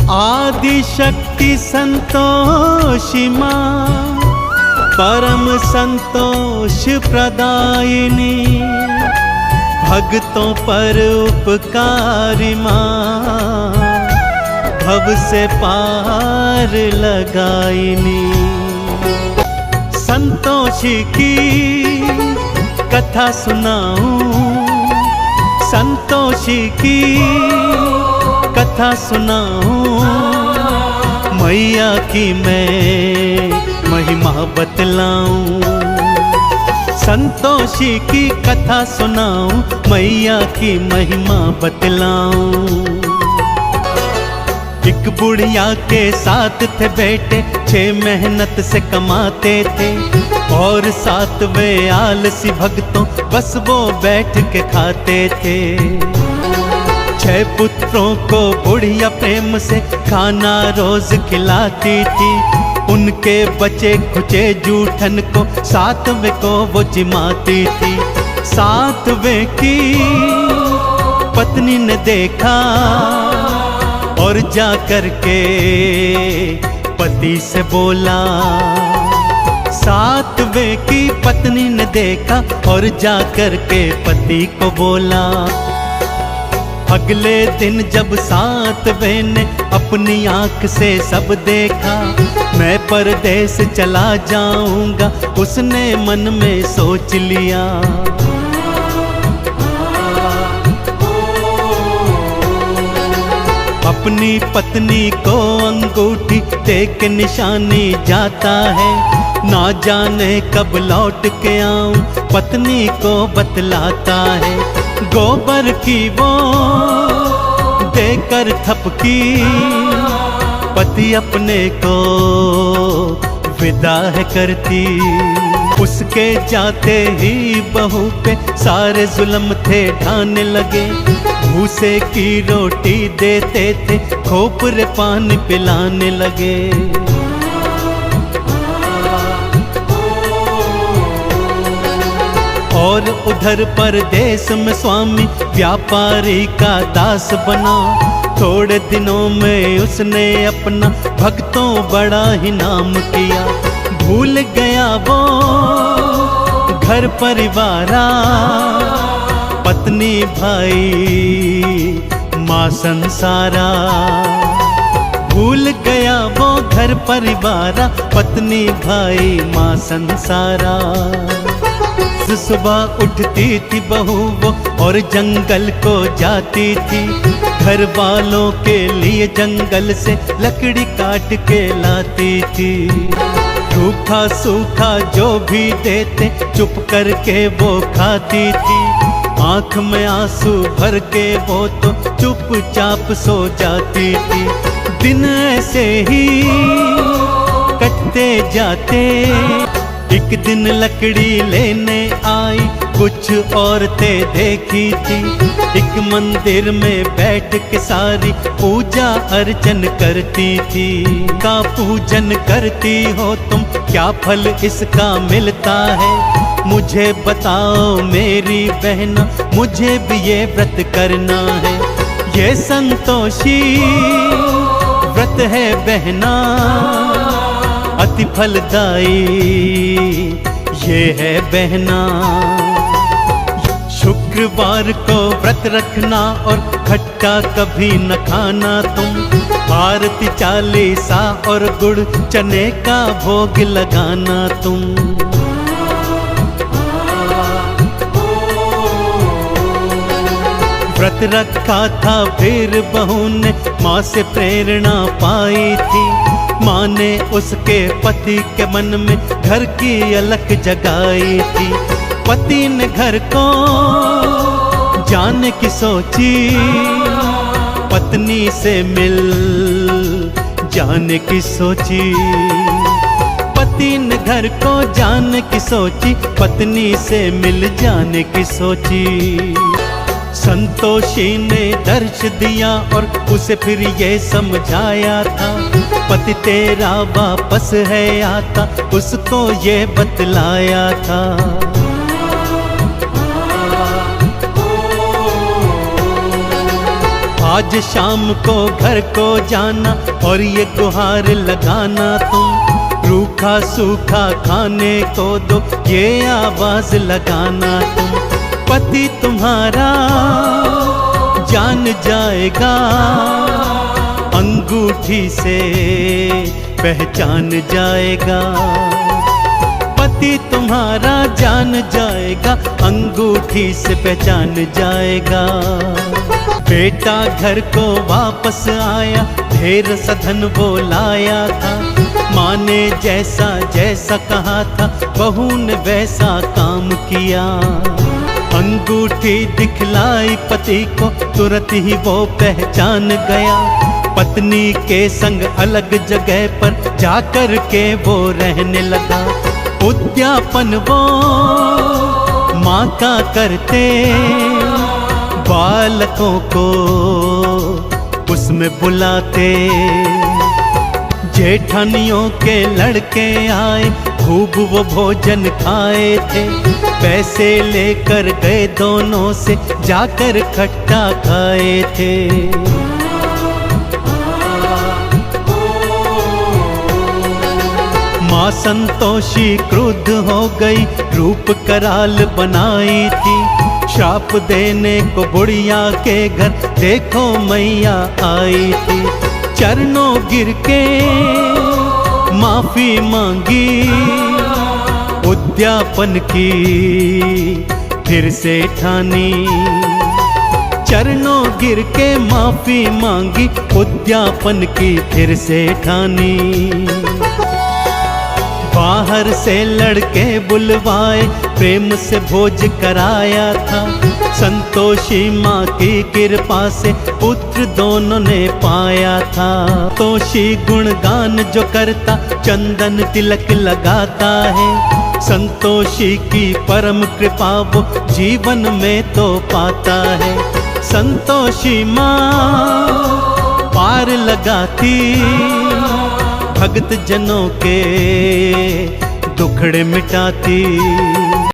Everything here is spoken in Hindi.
आदि शक्ति संतोषी माँ, परम संतोष प्रदायिनी, भक्तों पर उपकारी माँ, भव से पार लगाइनी। संतोषी की कथा सुनाऊं, संतोषी की कथा सुनाऊं, मैया की मैं महिमा बतलाऊं। संतोषी की कथा सुनाऊं, मैया की महिमा बतलाऊं। एक बुढ़िया के साथ थे बेटे, 6 मेहनत से कमाते थे, और 7वें आलसी भक्तों बस वो बैठ के खाते थे। 6 पुत्रों को बुढ़िया प्रेम से खाना रोज खिलाती थी, उनके बचे खुचे जूठन को 7वें को वो जिमाती थी। 7वें की पत्नी ने देखा और जा कर के पति से बोला। 7वें की पत्नी ने देखा और जा कर के पति को बोला। अगले दिन जब 7वें ने अपनी आंख से सब देखा, मैं परदेस चला जाऊंगा, उसने मन में सोच लिया। अपनी पत्नी को अंगूठी दे के निशानी जाता है, ना जाने कब लौट के आऊं, पत्नी को बतलाता है। गोबर की वो देकर थपकी, पति अपने को विदा है करती। उसके जाते ही बहू पे सारे जुल्म थे ढाने लगे, भूसे की रोटी देते थे, खोपरे पानी पिलाने लगे। और उधर परदेश में स्वामी व्यापारी का दास बना, थोड़े दिनों में उसने अपना भक्तों बड़ा ही नाम किया। भूल गया वो घर परिवारा, पत्नी भाई माँ संसारा। भूल गया वो घर परिवारा, पत्नी भाई माँ संसारा। सुबह उठती थी बहू वो और जंगल को जाती थी, घर वालों के लिए जंगल से लकड़ी काट के लाती थी। रूखा सूखा जो भी देते चुप करके वो खाती थी, आँख में आंसू भर के वो तो चुपचाप सो जाती थी। दिन ऐसे ही कटते जाते, एक दिन लकड़ी लेने आई, कुछ औरतें देखी थी, एक मंदिर में बैठ के सारी पूजा अर्चन करती थी। का पूजन करती हो तुम, क्या फल इसका मिलता है, मुझे बताओ मेरी बहना, मुझे भी ये व्रत करना है। ये संतोषी व्रत है बहना, अति फलदायी ये है बहना। शुक्रवार को व्रत रखना और खट्टा कभी न खाना तुम, आरती चालीसा और गुड़ चने का भोग लगाना तुम। व्रत रखा था फिर बहू ने माँ से प्रेरणा पाई थी, माँ ने उसके पति के मन में घर की अलख जगाई थी। पति ने घर को जाने की सोची, पत्नी से मिल जाने की सोची। पति ने घर को जाने की सोची, पत्नी से मिल जाने की सोची। संतोषी ने दर्श दिया और उसे फिर ये समझाया था, पति तेरा वापस है आता, उसको ये बतलाया था। आज शाम को घर को जाना और ये गुहार लगाना तुम, रूखा सूखा खाने को दो ये आवाज लगाना तुम। पति तुम्हारा जान जाएगा, अंगूठी से पहचान जाएगा। पति तुम्हारा जान जाएगा, अंगूठी से पहचान जाएगा। बेटा घर को वापस आया, ढेर सधन वो लाया था। माँ ने जैसा जैसा कहा था, बहू ने वैसा काम किया। अंगूठी दिखलाई पति को, तुरंत ही वो पहचान गया। पत्नी के संग अलग जगह पर जाकर के वो रहने लगा। उद्यापन वो माँ का करते, बालकों को उसमें बुलाते। जेठानियों के लड़के आए, खूब वो भोजन खाए थे। पैसे लेकर गए दोनों से, जाकर खट्टा खाए थे। माँ संतोषी क्रुद्ध हो गई, रूप कराल बनाई थी। श्राप देने को बुढ़िया के घर देखो मैया आई थी। चरणों गिर के माफी मांगी, उद्यापन की फिर से ठानी। चरणों गिर के माफी मांगी, उद्यापन की फिर से ठानी। बाहर से लड़के बुलवाए, प्रेम से भोज कराया था। संतोषी माँ की कृपा से पुत्र दोनों ने पाया था। तोषी गुणगान जो करता, चंदन तिलक लगाता है। संतोषी की परम कृपा वो जीवन में तो पाता है। संतोषी माँ पार लगाती, भक्त जनों के दुखड़े मिटाती।